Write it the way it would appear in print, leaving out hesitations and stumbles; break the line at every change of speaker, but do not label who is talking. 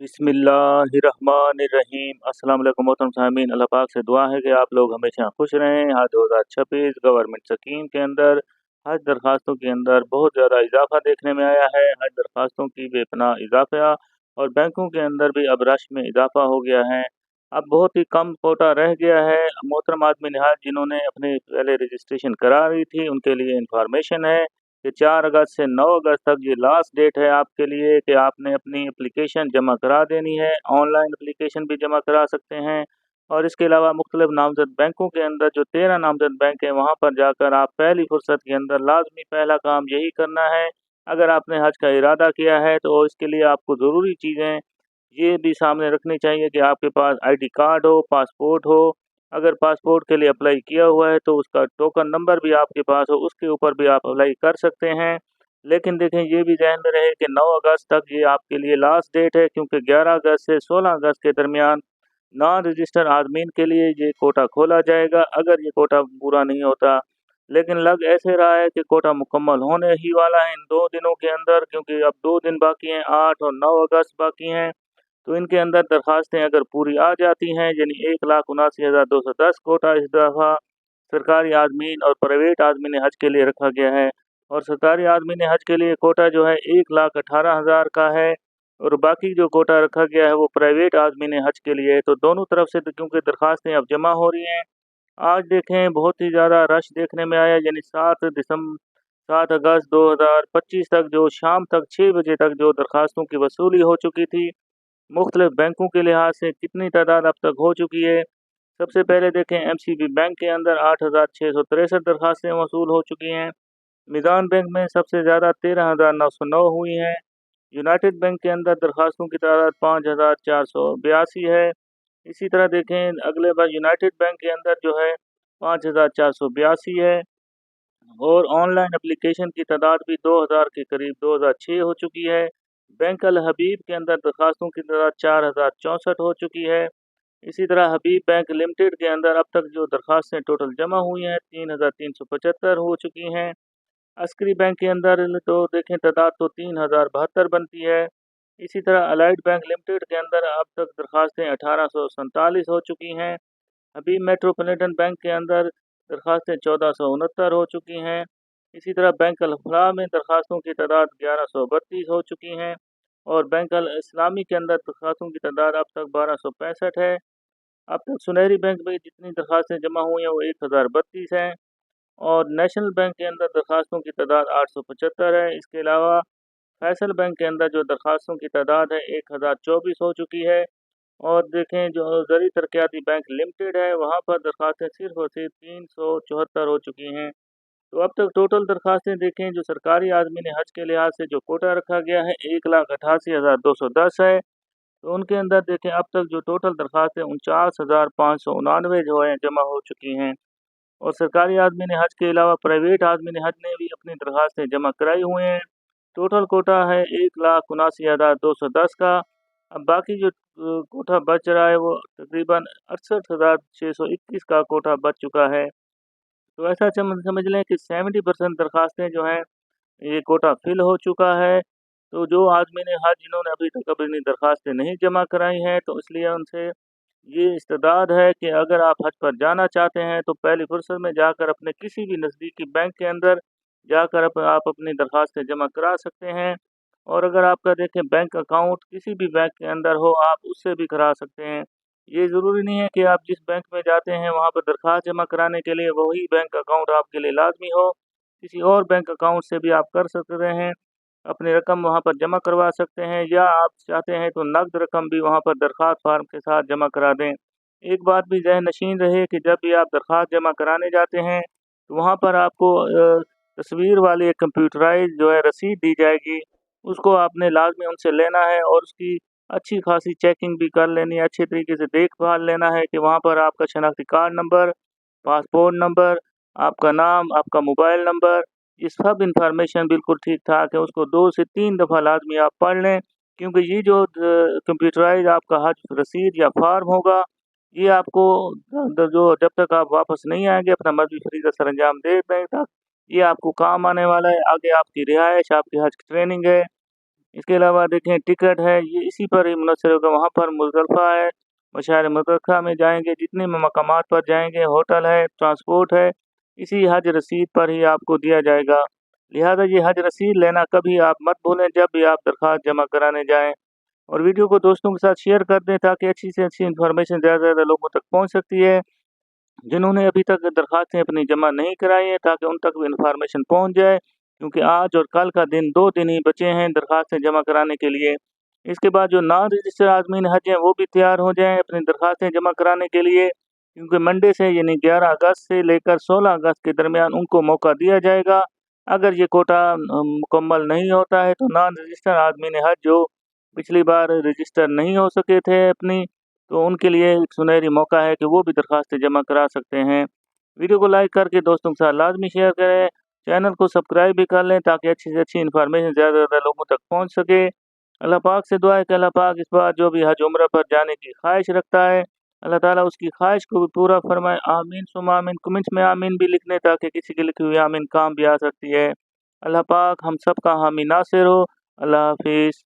बिस्मिल्लाहिर्रहमानिर्रहीम। अस्सलाम वालेकुम मोहतरम सामीन, अल्लाह पाक से दुआ है कि आप लोग हमेशा खुश रहें। आज 2026 गवर्नमेंट स्कीम के अंदर हज दरखास्तों के अंदर बहुत ज़्यादा इजाफा देखने में आया है। हज दरखास्तों की बेपनाह इजाफा और बैंकों के अंदर भी अब रश में इजाफा हो गया है। अब बहुत ही कम कोटा रह गया है। मोहतरम आदमी निहाज जिन्होंने अपने पहले रजिस्ट्रेशन करा रही थी उनके लिए इंफॉर्मेशन है कि 4 अगस्त से 9 अगस्त तक ये लास्ट डेट है आपके लिए कि आपने अपनी एप्लीकेशन जमा करा देनी है। ऑनलाइन एप्लीकेशन भी जमा करा सकते हैं और इसके अलावा मुख्तलिफ नामजद बैंकों के अंदर जो 13 नामजद बैंक हैं वहाँ पर जाकर आप पहली फुर्सत के अंदर लाजमी पहला काम यही करना है। अगर आपने हज का इरादा किया है तो इसके लिए आपको ज़रूरी चीज़ें ये भी सामने रखनी चाहिए कि आपके पास आईडी कार्ड हो, पासपोर्ट हो। अगर पासपोर्ट के लिए अप्लाई किया हुआ है तो उसका टोकन नंबर भी आपके पास हो, उसके ऊपर भी आप अप्लाई कर सकते हैं। लेकिन देखें ये भी ध्यान में रहे कि 9 अगस्त तक ये आपके लिए लास्ट डेट है, क्योंकि 11 अगस्त से 16 अगस्त के दरमियान नॉन रजिस्टर आदमीन के लिए ये कोटा खोला जाएगा अगर ये कोटा पूरा नहीं होता। लेकिन लग ऐसे रहा है कि कोटा मुकम्मल होने ही वाला है इन 2 दिनों के अंदर, क्योंकि अब 2 दिन बाकी हैं, 8 और 9 अगस्त बाकी हैं। तो इनके अंदर दरखास्तें अगर पूरी आ जाती हैं यानी 1,79,210 कोटा इस दफ़ा सरकारी आदमीन और प्राइवेट आदमीन हज के लिए रखा गया है। और सरकारी आदमीन हज के लिए कोटा जो है 1,18,000 का है और बाकी जो कोटा रखा गया है वो प्राइवेट आदमीन हज के लिए है। तो दोनों तरफ से क्योंकि दरखास्तें अब जमा हो रही हैं, आज देखें बहुत ही ज़्यादा रश देखने में आया यानी 7 अगस्त 2025 तक जो शाम तक 6 बजे तक जो दरखास्तों की वसूली हो चुकी थी मुख्तलिफ बैंकों के लिहाज से कितनी तादाद अब तक हो चुकी है। सबसे पहले देखें एमसीबी बैंक के अंदर 8,663 दरखास्तें वसूल हो चुकी हैं। मिज़ान बैंक में सबसे ज़्यादा 13,909 हुई हैं। यूनाइटेड बैंक के अंदर दरखास्तों की तादाद 5,482 है। इसी तरह देखें अगले बार यूनाइटेड बैंक के अंदर जो है 5,482 है और ऑनलाइन एप्लीकेशन की तादाद भी 2,000 के करीब 2,006 हो चुकी है। बैंक अल हबीब के अंदर दरखास्तों की तादाद 4,064 हो चुकी है। इसी तरह हबीब बैंक लिमिटेड के अंदर अब तक जो दरखास्तें टोटल जमा हुई हैं 3,375 हो चुकी हैं। अस्करी बैंक के अंदर तो देखें तादाद तो 3,072 बनती है। इसी तरह अलाइड बैंक लिमिटेड के अंदर अब तक दरखास्तें 1,847 हो चुकी हैं। अभी मेट्रोपॉलिटन बैंक के अंदर दरखास्तें 1,469 हो चुकी हैं। इसी तरह बैंक अल फलाह में दरखास्तों की तादाद 1,132 हो चुकी हैं और बैंक अल इस्लामी के अंदर दरखास्तों की तादाद अब तक 1,265 है। अब तक सुनहरी बैंक में जितनी दरखास्तें जमा हुई हैं वो 1,032 हैं और नेशनल बैंक के अंदर दरखास्तों की तादाद 875 है। इसके अलावा फैसल बैंक के अंदर जो दरखास्तों की तादाद है 1,024 हो चुकी है। और देखें जो ज़री तरक्याती बैंक लिमिटेड है वहाँ पर दरखास्तें सिर्फ और सिर्फ 374 हो चुकी हैं। तो अब तक टोटल दरखास्तें देखें जो सरकारी आदमीन हज के लिहाज से जो कोटा रखा गया है 1,88,210 है। तो उनके अंदर देखें अब तक जो टोटल दरखास्तें 49,599 जो है जमा हो चुकी हैं और सरकारी आदमीन हज के अलावा प्राइवेट आदमीन हज ने भी अपनी दरखास्तें जमा कराई हुए हैं। टोटल कोटा है 1,79,210 का। अब बाकी जो कोटा बच रहा है वो तकरीबन 68,621 का कोटा बच चुका है। तो ऐसा समझ लें कि 70% दरखास्तें जो हैं ये कोटा फिल हो चुका है। तो जो आदमीन हज जिन्होंने अभी तक अपनी दरखास्तें नहीं जमा कराई हैं तो इसलिए उनसे ये इस्तदाद है कि अगर आप हज पर जाना चाहते हैं तो पहली फुर्सत में जाकर अपने किसी भी नज़दीकी बैंक के अंदर जाकर आप अपनी दरखास्तें जमा करा सकते हैं। और अगर आपका देखें बैंक अकाउंट किसी भी बैंक के अंदर हो आप उससे भी करा सकते हैं। ये ज़रूरी नहीं है कि आप जिस बैंक में जाते हैं वहाँ पर दरखास्त जमा कराने के लिए वही बैंक अकाउंट आपके लिए लाजमी हो। किसी और बैंक अकाउंट से भी आप कर सकते हैं, अपनी रकम वहाँ पर जमा करवा सकते हैं या आप चाहते हैं तो नकद रकम भी वहाँ पर दरख्वास्त फार्म के साथ जमा करा दें। एक बात भी ज़हन नशीन रहे कि जब भी आप दरख्वास्त जमा कराने जाते हैं तो वहाँ पर आपको तस्वीर वाली एक कंप्यूटराइज़ जो है रसीद दी जाएगी, उसको आपने लाज़मी उनसे लेना है और उसकी अच्छी खासी चेकिंग भी कर लेनी है, अच्छे तरीके से देखभाल लेना है कि वहाँ पर आपका शनाख्ती कार्ड नंबर, पासपोर्ट नंबर, आपका नाम, आपका मोबाइल नंबर, ये सब इन्फॉर्मेशन बिल्कुल ठीक-ठाक है। उसको 2 से 3 दफ़ा लाज़मी आप पढ़ लें, क्योंकि ये जो कंप्यूटराइज़ आपका हज रसीद या फ़ॉर्म होगा, ये आपको जो जब तक आप वापस नहीं आएँगे अपना मज़हबी फ़रीज़ा सरअंजाम दे दें तक, ये आपको काम आने वाला है। आगे आपकी रिहाइश, आपकी हज की ट्रेनिंग है, इसके अलावा देखें टिकट है ये इसी पर ही मुनहसर होगा। वहाँ पर मुज़दलिफ़ा है, मशार मुज़दलिफ़ा में जाएंगे, जितने मकामात पर जाएंगे, होटल है, ट्रांसपोर्ट है, इसी हज रसीद पर ही आपको दिया जाएगा। लिहाजा ये हज रसीद लेना कभी आप मत भूलें जब भी आप दरख्वास्त जमा कराने जाएं। और वीडियो को दोस्तों के साथ शेयर कर दें ताकि अच्छी से अच्छी इन्फॉर्मेशन ज़्यादा से ज़्यादा लोगों तक पहुँच सकती है। जिन्होंने अभी तक दरख्वास्तें अपनी जमा नहीं कराई हैं ताकि उन तक भी इन्फॉर्मेशन पहुँच जाए, क्योंकि आज और कल का दिन 2 दिन ही बचे हैं दरख्वास्तें जमा कराने के लिए। इसके बाद जो नॉन रजिस्टर्ड आज़मीन हज हैं वो भी तैयार हो जाएँ अपनी दरख्वास्तें जमा कराने के लिए, क्योंकि मंडे से यानी 11 अगस्त से लेकर 16 अगस्त के दरमियान उनको मौका दिया जाएगा। अगर ये कोटा मुकम्मल नहीं होता है तो नॉन रजिस्टर्ड आज़मीन हज जो पिछली बार रजिस्टर नहीं हो सके थे अपनी, तो उनके लिए एक सुनहरी मौका है कि वो भी दरख्वास्तें जमा करा सकते हैं। वीडियो को लाइक करके दोस्तों के साथ लाज़मी शेयर करें, चैनल को सब्सक्राइब भी कर लें ताकि अच्छी से अच्छी इन्फॉर्मेशन ज़्यादा से ज़्यादा लोगों तक पहुँच सके। अल्लाह पाक से दुआ है कि अल्लाह पाक इस बार जो भी हज उम्रा पर जाने की ख्वाहिश रखता है, अल्लाह ताला उसकी ख्वाहिश को भी पूरा फरमाए। आमीन सुम्मा आमीन। कमेंट्स में आमीन भी लिख लें ताकि किसी की लिखी हुई आमीन काम भी आ सकती है। अल्लाह पाक हम सब का हामी नासिर हो। अल्लाह हाफिज़।